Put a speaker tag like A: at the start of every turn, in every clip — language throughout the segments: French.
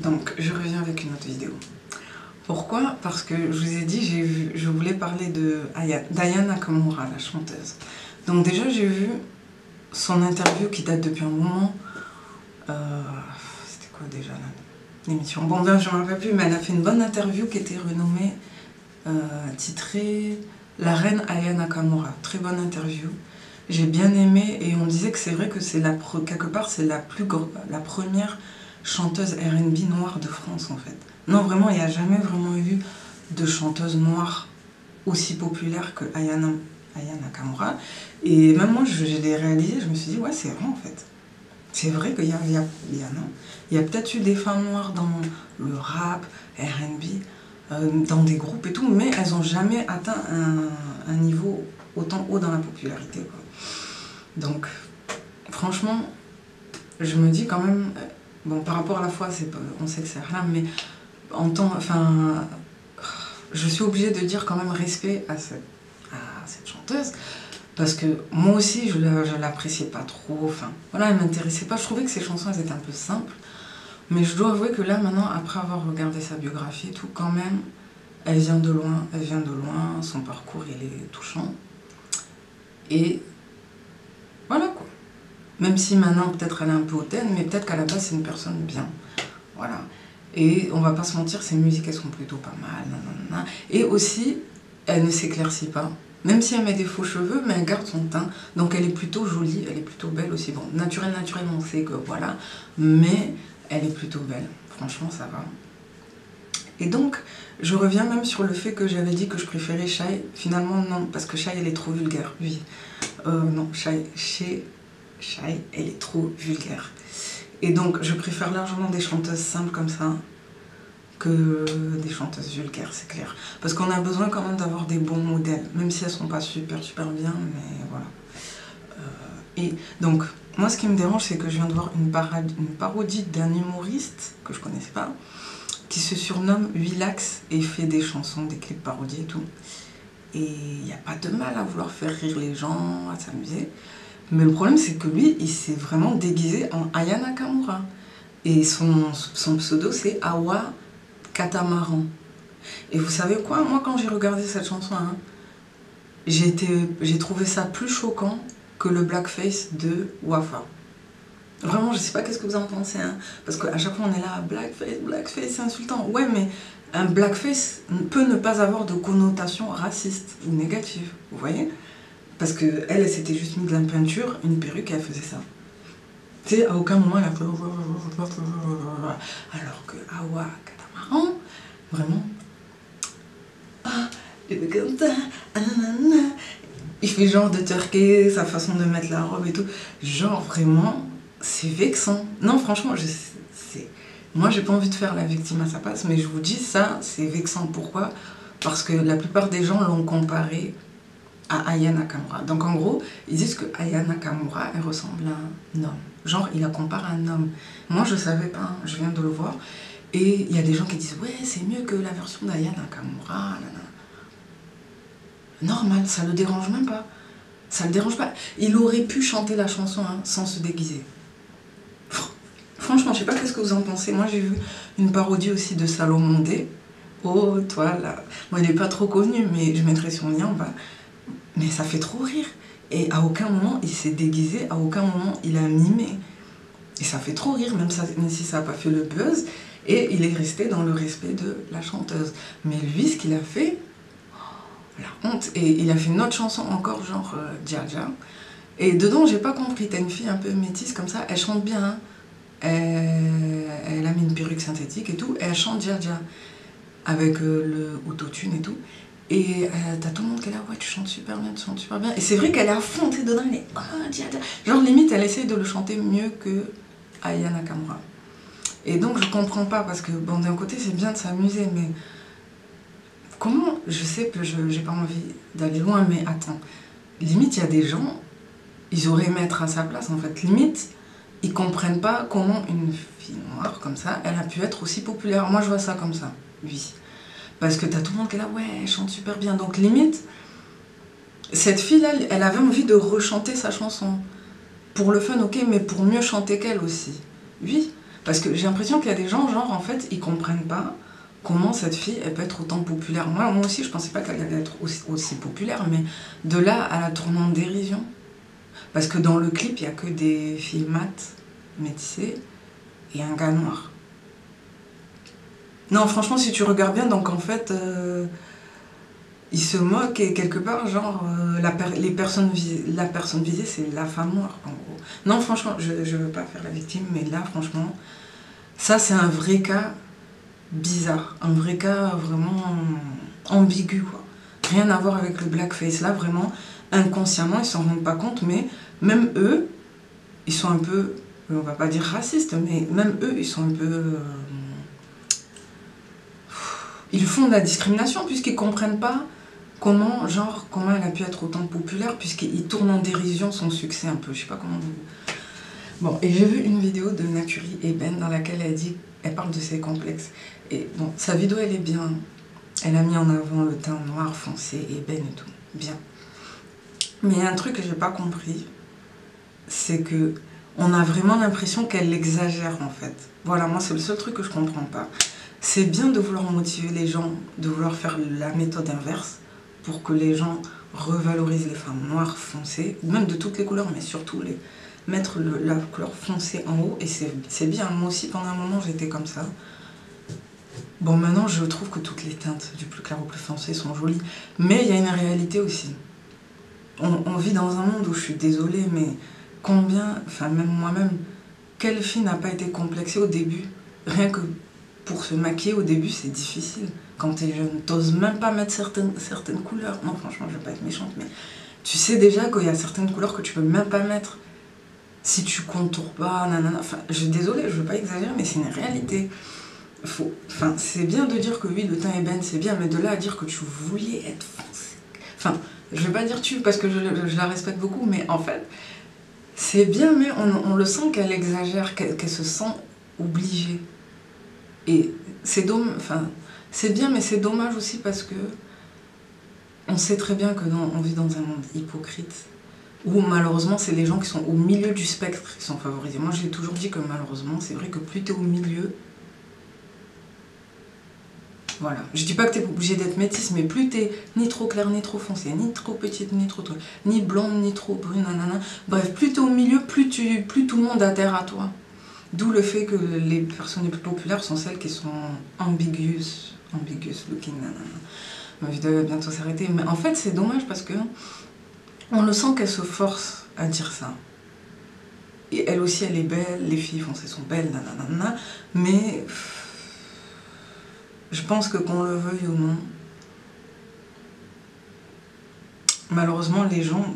A: Donc je reviens avec une autre vidéo. Pourquoi? Parce que je vous ai dit, je voulais parler d'Aya Nakamura, la chanteuse. Donc déjà j'ai vu son interview qui date depuis un moment. C'était quoi déjà l'émission? Bon ben je ne me rappelle plus, mais elle a fait une bonne interview qui était renommée, titrée La Reine Aya Nakamura. Très bonne interview. J'ai bien aimé et on disait que c'est vrai que c'est quelque part c'est la première chanteuse R&B noire de France en fait. Non vraiment il n'y a jamais vraiment eu de chanteuse noire aussi populaire que Aya Nakamura. Et même moi je l'ai réalisé, je me suis dit ouais c'est vrai en fait. C'est vrai qu'il y a peut-être eu des femmes noires dans le rap, R&B, dans des groupes et tout, mais elles n'ont jamais atteint un niveau autant haut dans la popularité, quoi. Donc, franchement, je me dis quand même, bon, par rapport à la foi, on sait que c'est rien, mais je suis obligée de dire quand même respect à cette chanteuse, parce que moi aussi, je l'appréciais pas trop, enfin, voilà, elle m'intéressait pas, je trouvais que ses chansons, elles étaient un peu simples, mais je dois avouer que là, maintenant, après avoir regardé sa biographie et tout, quand même, elle vient de loin, son parcours, il est touchant. Et voilà quoi. Même si maintenant peut-être elle est un peu hautaine, mais peut-être qu'à la base c'est une personne bien. Voilà. Et on va pas se mentir, ses musiques elles sont plutôt pas mal. Nanana. Et aussi, elle ne s'éclaircit pas. Même si elle met des faux cheveux, mais elle garde son teint. Donc elle est plutôt jolie, elle est plutôt belle aussi. Bon, naturellement on sait que voilà. Mais elle est plutôt belle. Franchement ça va. Et donc, je reviens même sur le fait que j'avais dit que je préférais Shai. Finalement, non, parce que Shai, elle est trop vulgaire. Oui. Non, Shai, elle est trop vulgaire. Et donc, je préfère largement des chanteuses simples comme ça que des chanteuses vulgaires, c'est clair. Parce qu'on a besoin quand même d'avoir des bons modèles, même si elles sont pas super bien, mais voilà. Et donc, moi, ce qui me dérange, c'est que je viens de voir une parodie d'un humoriste que je connaissais pas, qui se surnomme Willax et fait des chansons, des clips parodiés et tout. Et il n'y a pas de mal à vouloir faire rire les gens, à s'amuser. Mais le problème, c'est que lui, il s'est vraiment déguisé en Aya Nakamura. Et son pseudo, c'est Awa Catamaran. Et vous savez quoi? Moi, quand j'ai regardé cette chanson, hein, j'ai trouvé ça plus choquant que le blackface de Wafa. Vraiment, je sais pas qu'est-ce que vous en pensez, hein, parce qu'à chaque fois on est là, blackface, c'est insultant. Ouais, mais un blackface peut ne pas avoir de connotation raciste ou négative, vous voyez? Parce que elle s'était juste mis de la peinture, une perruque, et elle faisait ça. Tu sais, à aucun moment elle a fait... Alors que Awa Catamaran, vraiment... Ah, comme ça, il fait genre de turquer, sa façon de mettre la robe et tout. Genre vraiment... C'est vexant. Non, franchement, moi, j'ai pas envie de faire la victime à sa place, mais je vous dis, ça, c'est vexant. Pourquoi? Parce que la plupart des gens l'ont comparé à Aya Nakamura. Donc, en gros, ils disent que Aya Nakamura, elle ressemble à un homme. Genre, il la compare à un homme. Moi, je savais pas, hein, je viens de le voir. Et il y a des gens qui disent, ouais, c'est mieux que la version d'Aya Nakamura. Normal, ça le dérange même pas. Ça le dérange pas. Il aurait pu chanter la chanson hein, sans se déguiser. Franchement, je sais pas qu'est-ce que vous en pensez. Moi, j'ai vu une parodie aussi de Salomon D. Oh, toi, là. Moi, il n'est pas trop connu, mais je mettrai son lien en bas. Mais ça fait trop rire. Et à aucun moment, il s'est déguisé. À aucun moment, il a mimé. Et ça fait trop rire, même si ça n'a pas fait le buzz. Et il est resté dans le respect de la chanteuse. Mais lui, ce qu'il a fait... Oh, la honte. Et il a fait une autre chanson encore, genre Dja Dja. Et dedans, j'ai pas compris. T'as une fille un peu métisse comme ça. Elle chante bien, hein. Elle a mis une perruque synthétique et tout, et elle chante Dja Dja avec le autotune et tout. Et t'as tout le monde qui est là, ouais, tu chantes super bien, tu chantes super bien. Et c'est vrai qu'elle est à fond, t'es dedans, elle est Dja Dja. Genre limite, elle essaye de le chanter mieux que Aya Nakamura. Et donc je comprends pas, parce que bon, d'un côté c'est bien de s'amuser, mais comment, je sais que j'ai pas envie d'aller loin, mais attends, limite il y a des gens, ils auraient aimé être à sa place en fait, limite. Ils comprennent pas comment une fille noire comme ça, elle a pu être aussi populaire. Moi, je vois ça comme ça, oui. Parce que t'as tout le monde qui est là, ouais, elle chante super bien. Donc, limite, cette fille-là, elle avait envie de rechanter sa chanson. Pour le fun, ok, mais pour mieux chanter qu'elle aussi. Oui, Parce que j'ai l'impression qu'il y a des gens, genre, en fait, ils comprennent pas comment cette fille, elle peut être autant populaire. Moi aussi, je pensais pas qu'elle allait être aussi populaire, mais de là à la tourner en dérision. Parce que dans le clip, il n'y a que des filles mates, métissées, et un gars noir. Non, franchement, si tu regardes bien, donc en fait, il se moque et quelque part, genre, la personne visée, c'est la femme noire, en gros. Non, franchement, je veux pas faire la victime, mais là, franchement, ça, c'est un vrai cas bizarre. Un vrai cas vraiment ambigu, quoi. Rien à voir avec le blackface. Là, vraiment, inconsciemment, ils s'en rendent pas compte, mais même eux, ils sont un peu, on va pas dire racistes, mais même eux, ils sont un peu... ils font de la discrimination puisqu'ils comprennent pas comment elle a pu être autant populaire, puisqu'ils tournent en dérision son succès un peu, je sais pas comment vous... Bon, et j'ai vu une vidéo de Naturi Eben dans laquelle elle parle de ses complexes. Et bon, sa vidéo elle est bien, elle a mis en avant le teint noir foncé, ébène et tout, bien. Mais il y a un truc que j'ai pas compris, c'est que on a vraiment l'impression qu'elle exagère en fait. Voilà, moi c'est le seul truc que je comprends pas. C'est bien de vouloir motiver les gens, de vouloir faire la méthode inverse pour que les gens revalorisent les femmes noires foncées, même de toutes les couleurs, mais surtout mettre la couleur foncée en haut. Et c'est bien, moi aussi pendant un moment j'étais comme ça. Bon, maintenant je trouve que toutes les teintes du plus clair au plus foncé sont jolies, mais il y a une réalité aussi. On vit dans un monde où je suis désolée, mais combien, enfin même moi-même, quelle fille n'a pas été complexée au début? Rien que pour se maquiller au début, c'est difficile. Quand t'es jeune, t'oses même pas mettre certaines couleurs. Non, franchement, je vais pas être méchante, mais tu sais déjà qu'il y a certaines couleurs que tu peux même pas mettre. Si tu contours pas, nanana. Enfin, désolée, je veux pas exagérer, mais c'est une réalité. Enfin, c'est bien de dire que oui, le teint ébène, c'est bien, mais de là à dire que tu voulais être foncé. Enfin, je vais pas dire tu, parce que je la respecte beaucoup, mais en fait, c'est bien, mais on le sent qu'elle exagère, qu'elle se sent obligée. Et c'est bien, mais c'est dommage aussi parce que on sait très bien que on vit dans un monde hypocrite où malheureusement c'est les gens qui sont au milieu du spectre qui sont favorisés. Moi j'ai toujours dit que malheureusement c'est vrai que plus t'es au milieu, voilà, je dis pas que t'es obligé d'être métisse, mais plus t'es ni trop claire ni trop foncée, ni trop petite ni trop truc, ni blonde ni trop brune, nanana. Bref, plus t'es au milieu, plus tout le monde adhère à toi. D'où le fait que les personnes les plus populaires sont celles qui sont ambiguous looking, nanana. Ma vidéo va bientôt s'arrêter, mais en fait c'est dommage parce que on le sent qu'elle se force à dire ça. Et elle aussi elle est belle, les filles foncées sont belles, nanana, mais je pense que qu'on le veuille ou non, malheureusement les gens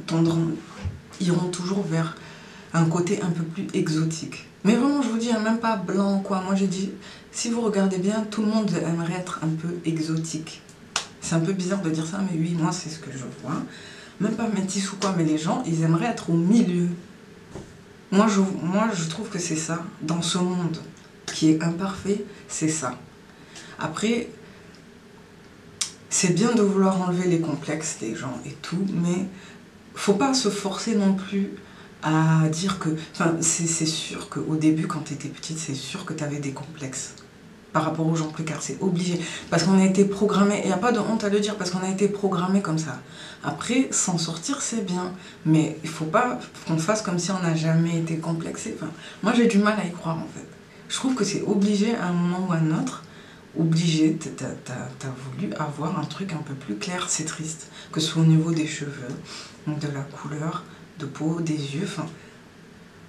A: iront toujours vers un côté un peu plus exotique. Mais vraiment, je vous dis, même pas blanc quoi. Moi j'ai dit, si vous regardez bien, tout le monde aimerait être un peu exotique. C'est un peu bizarre de dire ça, mais oui, moi c'est ce que je vois. Même pas métis ou quoi, mais les gens, ils aimeraient être au milieu. Moi je trouve que c'est ça. Dans ce monde qui est imparfait, c'est ça. Après, c'est bien de vouloir enlever les complexes des gens et tout, mais faut pas se forcer non plus à dire que... Enfin, c'est sûr qu'au début, quand tu étais petite, c'est sûr que tu avais des complexes par rapport aux gens plus clairs, c'est obligé. Parce qu'on a été programmé, et il n'y a pas de honte à le dire, parce qu'on a été programmé comme ça. Après, s'en sortir, c'est bien, mais il faut pas qu'on fasse comme si on n'a jamais été complexé. Enfin, moi, j'ai du mal à y croire, en fait. Je trouve que c'est obligé à un moment ou à un autre. Obligé, t'as voulu avoir un truc un peu plus clair, c'est triste. Que ce soit au niveau des cheveux, de la couleur de peau, des yeux, enfin...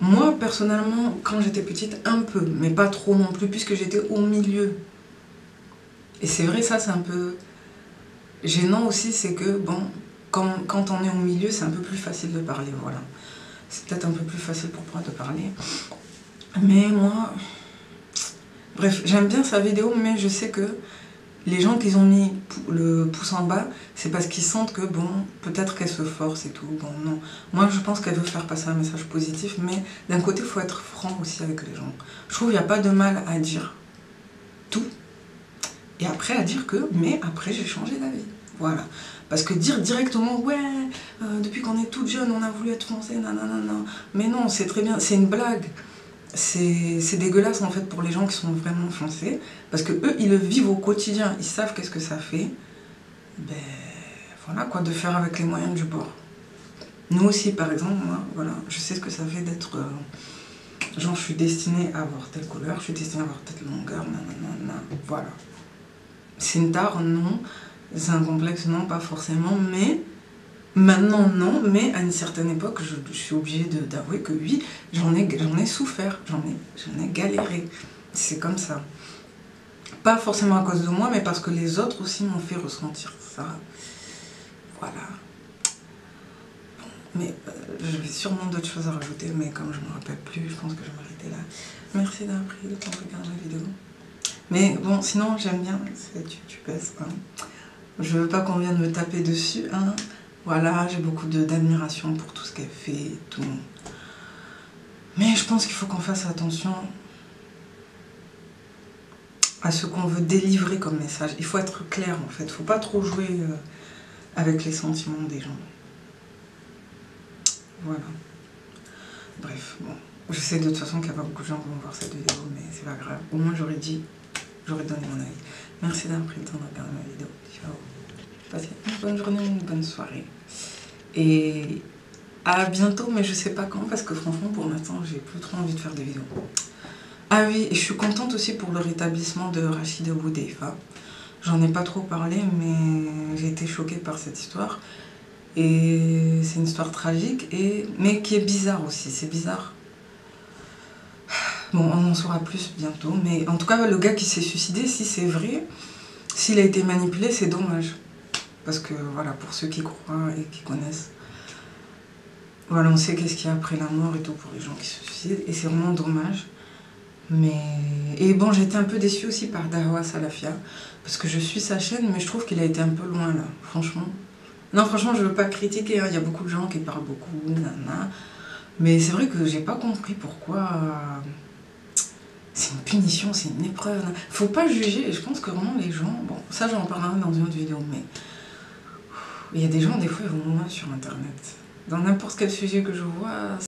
A: Moi, personnellement, quand j'étais petite, un peu, mais pas trop non plus, puisque j'étais au milieu. Et c'est vrai, ça, c'est un peu gênant aussi, c'est que, bon, quand on est au milieu, c'est un peu plus facile de parler, voilà. C'est peut-être un peu plus facile pour moi de parler. Mais moi... Bref, j'aime bien sa vidéo, mais je sais que les gens qui ont mis le pouce en bas, c'est parce qu'ils sentent que, bon, peut-être qu'elle se force et tout. Bon, non. Moi, je pense qu'elle veut faire passer un message positif, mais d'un côté, il faut être franc aussi avec les gens. Je trouve qu'il n'y a pas de mal à dire tout. Et après, à dire que, mais après, j'ai changé d'avis. Voilà. Parce que dire directement, ouais, depuis qu'on est toute jeune, on a voulu être foncé, nanana. Mais non, c'est très bien, c'est une blague. c'est dégueulasse en fait pour les gens qui sont vraiment foncés, parce que eux ils le vivent au quotidien, ils savent qu'est-ce que ça fait. Ben voilà quoi, de faire avec les moyens du bord. Nous aussi par exemple, moi voilà, je sais ce que ça fait d'être genre je suis destinée à avoir telle couleur, je suis destinée à avoir telle longueur, nanana, voilà. C'est une tare, non. C'est un complexe, non, pas forcément, mais maintenant, non, mais à une certaine époque, je suis obligée d'avouer que oui, j'en ai souffert, j'en ai galéré. C'est comme ça. Pas forcément à cause de moi, mais parce que les autres aussi m'ont fait ressentir ça. Voilà. Mais j'avais sûrement d'autres choses à rajouter, mais comme je ne me rappelle plus, je pense que je vais m'arrêter là. Merci d'avoir pris le temps de regarder la vidéo. Mais bon, sinon, j'aime bien cette youtubeuse. Hein. Je veux pas qu'on vienne me taper dessus. Hein. Voilà, j'ai beaucoup d'admiration pour tout ce qu'elle fait, tout. Mais je pense qu'il faut qu'on fasse attention à ce qu'on veut délivrer comme message. Il faut être clair en fait. Il faut pas trop jouer avec les sentiments des gens. Voilà. Bref, bon. Je sais de toute façon qu'il n'y a pas beaucoup de gens qui vont voir cette vidéo, mais c'est pas grave. Au moins j'aurais donné mon avis. Merci d'avoir pris le temps de regarder ma vidéo. Ciao. Passez une bonne journée, une bonne soirée. Et à bientôt, mais je sais pas quand, parce que franchement, pour l'instant, j'ai plus trop envie de faire des vidéos. Ah oui, et je suis contente aussi pour le rétablissement de Rachida Boudica. J'en ai pas trop parlé, mais j'ai été choquée par cette histoire. Et c'est une histoire tragique, mais qui est bizarre aussi. C'est bizarre. Bon, on en saura plus bientôt, mais en tout cas, le gars qui s'est suicidé, si c'est vrai, s'il a été manipulé, c'est dommage. Parce que, voilà, pour ceux qui croient et qui connaissent, voilà, on sait qu'est-ce qu'il y a après la mort et tout pour les gens qui se suicident, et c'est vraiment dommage. Mais... Et bon, j'étais un peu déçue aussi par Dahwa Salafia, parce que je suis sa chaîne, mais je trouve qu'il a été un peu loin, là, franchement. Non, franchement, je veux pas critiquer, hein. Il y a beaucoup de gens qui parlent beaucoup, nana. Mais c'est vrai que j'ai pas compris pourquoi... C'est une punition, c'est une épreuve. Faut pas juger, et je pense que vraiment les gens... Bon, ça j'en parlerai dans une autre vidéo, mais... Il y a des gens, des fois, ils vont loin sur Internet. Dans n'importe quel sujet que je vois...